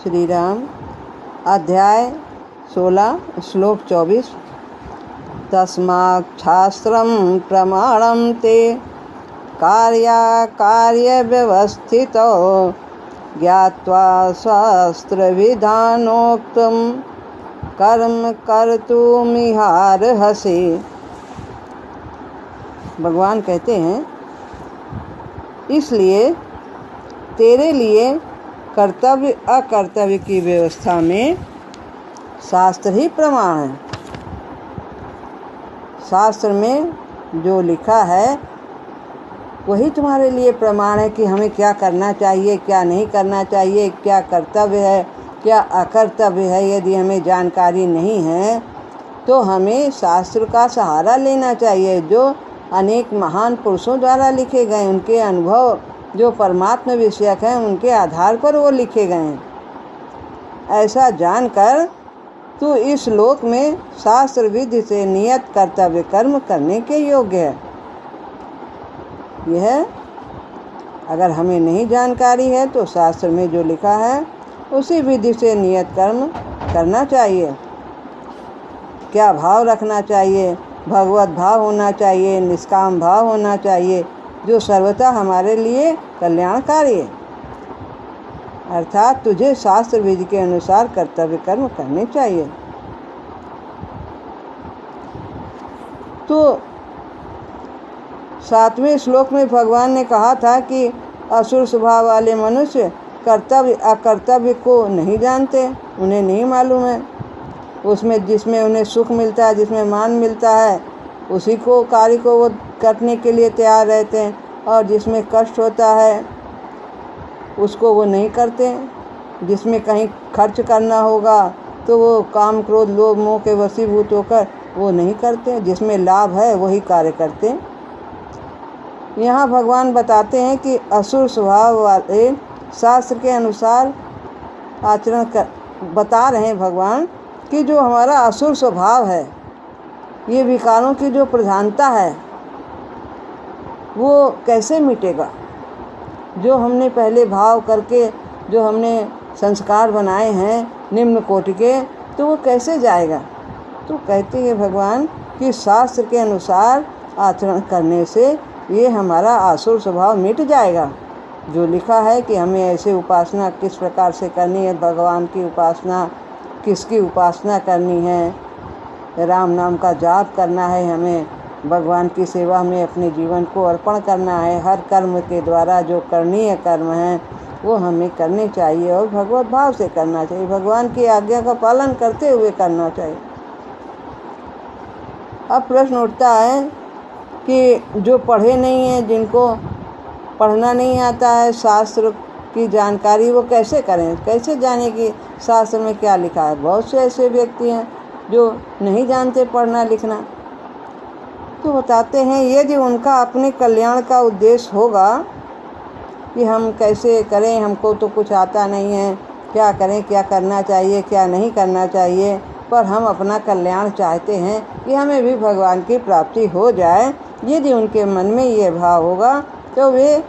श्री राम। अध्याय 16 श्लोक 24। तस्मात् शास्त्रं प्रमाणं ते कार्याकार्यव्यवस्थितौ ज्ञात्वा शास्त्रविधानोक्तं कर्म कर्तुमिहार्हसि। भगवान कहते हैं, इसलिए तेरे लिए कर्तव्य अकर्तव्य की व्यवस्था में शास्त्र ही प्रमाण है। शास्त्र में जो लिखा है वही तुम्हारे लिए प्रमाण है कि हमें क्या करना चाहिए, क्या नहीं करना चाहिए, क्या कर्तव्य है, क्या अकर्तव्य है। यदि हमें जानकारी नहीं है तो हमें शास्त्र का सहारा लेना चाहिए, जो अनेक महान पुरुषों द्वारा लिखे गए, उनके अनुभव जो परमात्मा विषयक हैं उनके आधार पर वो लिखे गए हैं। ऐसा जानकर तू इस लोक में शास्त्र विधि से नियत कर्तव्य कर्म करने के योग्य है। यह अगर हमें नहीं जानकारी है तो शास्त्र में जो लिखा है उसी विधि से नियत कर्म करना चाहिए। क्या भाव रखना चाहिए? भगवत भाव होना चाहिए, निष्काम भाव होना चाहिए, जो सर्वथा हमारे लिए कल्याणकारी है। अर्थात तुझे शास्त्र विधि के अनुसार कर्तव्य कर्म करने चाहिए। तो 7वें श्लोक में भगवान ने कहा था कि असुर स्वभाव वाले मनुष्य कर्तव्य अकर्तव्य को नहीं जानते, उन्हें नहीं मालूम है। उसमें जिसमें उन्हें सुख मिलता है, जिसमें मान मिलता है, उसी को कार्य को वो करने के लिए तैयार रहते हैं, और जिसमें कष्ट होता है उसको वो नहीं करते। जिसमें कहीं खर्च करना होगा तो वो काम क्रोध लोभ मोह के वशीभूत होकर वो नहीं करते। जिसमें लाभ है वही कार्य करते हैं। यहाँ भगवान बताते हैं कि असुर स्वभाव वाले शास्त्र के अनुसार आचरण बता रहे हैं भगवान कि जो हमारा असुर स्वभाव है, ये विकारों की जो प्रधानता है, वो कैसे मिटेगा। जो हमने पहले भाव करके जो हमने संस्कार बनाए हैं निम्न कोटि के, तो वो कैसे जाएगा। तो कहते हैं भगवान कि शास्त्र के अनुसार आचरण करने से ये हमारा आसुर स्वभाव मिट जाएगा। जो लिखा है कि हमें ऐसे उपासना किस प्रकार से करनी है, भगवान की उपासना किसकी उपासना करनी है, राम नाम का जाप करना है, हमें भगवान की सेवा में अपने जीवन को अर्पण करना है। हर कर्म के द्वारा जो करणीय कर्म हैं वो हमें करने चाहिए और भगवत भाव से करना चाहिए, भगवान की आज्ञा का पालन करते हुए करना चाहिए। अब प्रश्न उठता है कि जो पढ़े नहीं हैं, जिनको पढ़ना नहीं आता है, शास्त्र की जानकारी वो कैसे करें, कैसे जाने कि शास्त्र में क्या लिखा है। बहुत से ऐसे व्यक्ति हैं जो नहीं जानते पढ़ना लिखना। तो बताते हैं यदि उनका अपने कल्याण का उद्देश्य होगा कि हम कैसे करें, हमको तो कुछ आता नहीं है, क्या करें, क्या करना चाहिए, क्या नहीं करना चाहिए, पर हम अपना कल्याण चाहते हैं कि हमें भी भगवान की प्राप्ति हो जाए। यदि उनके मन में ये भाव होगा तो वे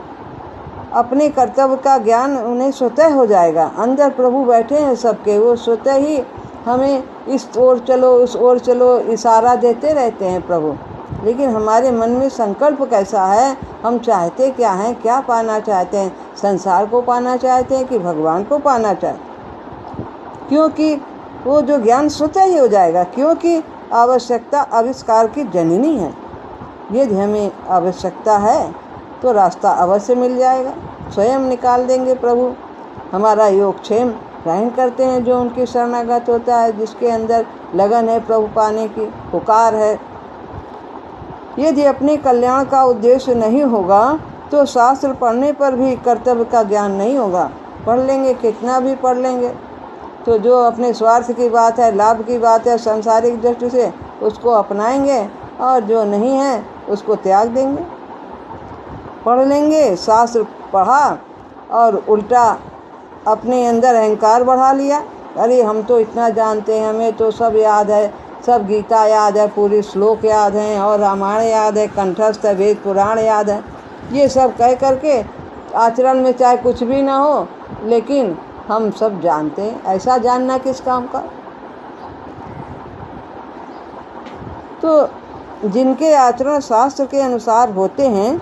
अपने कर्तव्य का ज्ञान उन्हें स्वतः हो जाएगा। अंदर प्रभु बैठे हैं सबके, वो स्वतः ही हमें इस ओर चलो उस ओर चलो इशारा देते रहते हैं प्रभु। लेकिन हमारे मन में संकल्प कैसा है, हम चाहते क्या हैं, क्या पाना चाहते हैं, संसार को पाना चाहते हैं कि भगवान को पाना चाहते। क्योंकि वो जो ज्ञान स्वतः ही हो जाएगा, क्योंकि आवश्यकता आविष्कार की जननी है। यदि हमें आवश्यकता है तो रास्ता अवश्य मिल जाएगा, स्वयं निकाल देंगे प्रभु। हमारा योगक्षेम ग्रहण करते हैं जो उनकी शरणागत होता है, जिसके अंदर लगन है प्रभु पाने की, पुकार है। यदि अपने कल्याण का उद्देश्य नहीं होगा तो शास्त्र पढ़ने पर भी कर्तव्य का ज्ञान नहीं होगा। पढ़ लेंगे, कितना भी पढ़ लेंगे, तो जो अपने स्वार्थ की बात है, लाभ की बात है, सांसारिक दृष्टि से उसको अपनाएंगे, और जो नहीं है उसको त्याग देंगे। पढ़ लेंगे, शास्त्र पढ़ा और उल्टा अपने अंदर अहंकार बढ़ा लिया। अरे हम तो इतना जानते हैं, हमें तो सब याद है, सब गीता याद है, पूरी श्लोक याद हैं, और रामायण याद है, कंठस्थ वेद पुराण याद है। ये सब कह करके आचरण में चाहे कुछ भी ना हो, लेकिन हम सब जानते हैं। ऐसा जानना किस काम का। तो जिनके आचरण शास्त्र के अनुसार होते हैं,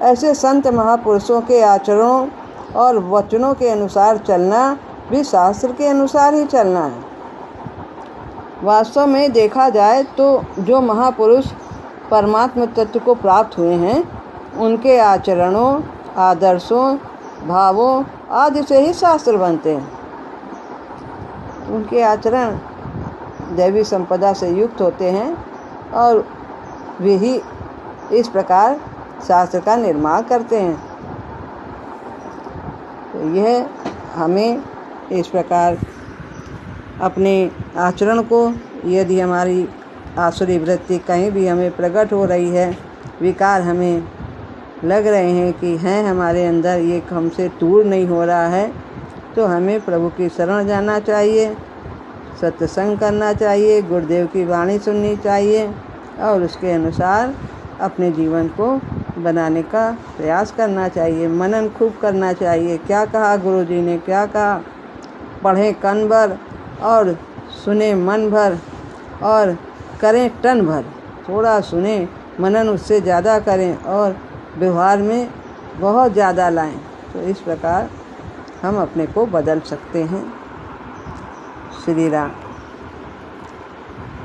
ऐसे संत महापुरुषों के आचरणों और वचनों के अनुसार चलना भी शास्त्र के अनुसार ही चलना है। वास्तव में देखा जाए तो जो महापुरुष परमात्म तत्व को प्राप्त हुए हैं, उनके आचरणों, आदर्शों, भावों आदि से ही शास्त्र बनते हैं। उनके आचरण दैवी संपदा से युक्त होते हैं और वे ही इस प्रकार शास्त्र का निर्माण करते हैं। तो यह हमें इस प्रकार अपने आचरण को, यदि हमारी आसुरी वृत्ति कहीं भी हमें प्रकट हो रही है, विकार हमें लग रहे हैं कि हैं हमारे अंदर, ये हमसे दूर नहीं हो रहा है, तो हमें प्रभु की शरण जाना चाहिए, सत्संग करना चाहिए, गुरुदेव की वाणी सुननी चाहिए और उसके अनुसार अपने जीवन को बनाने का प्रयास करना चाहिए। मनन खूब करना चाहिए। क्या कहा गुरुजी ने, क्या कहा, पढ़ें कन भर और सुने मन भर और करें टन भर। थोड़ा सुने, मनन उससे ज़्यादा करें और व्यवहार में बहुत ज़्यादा लाएं। तो इस प्रकार हम अपने को बदल सकते हैं। श्री राम।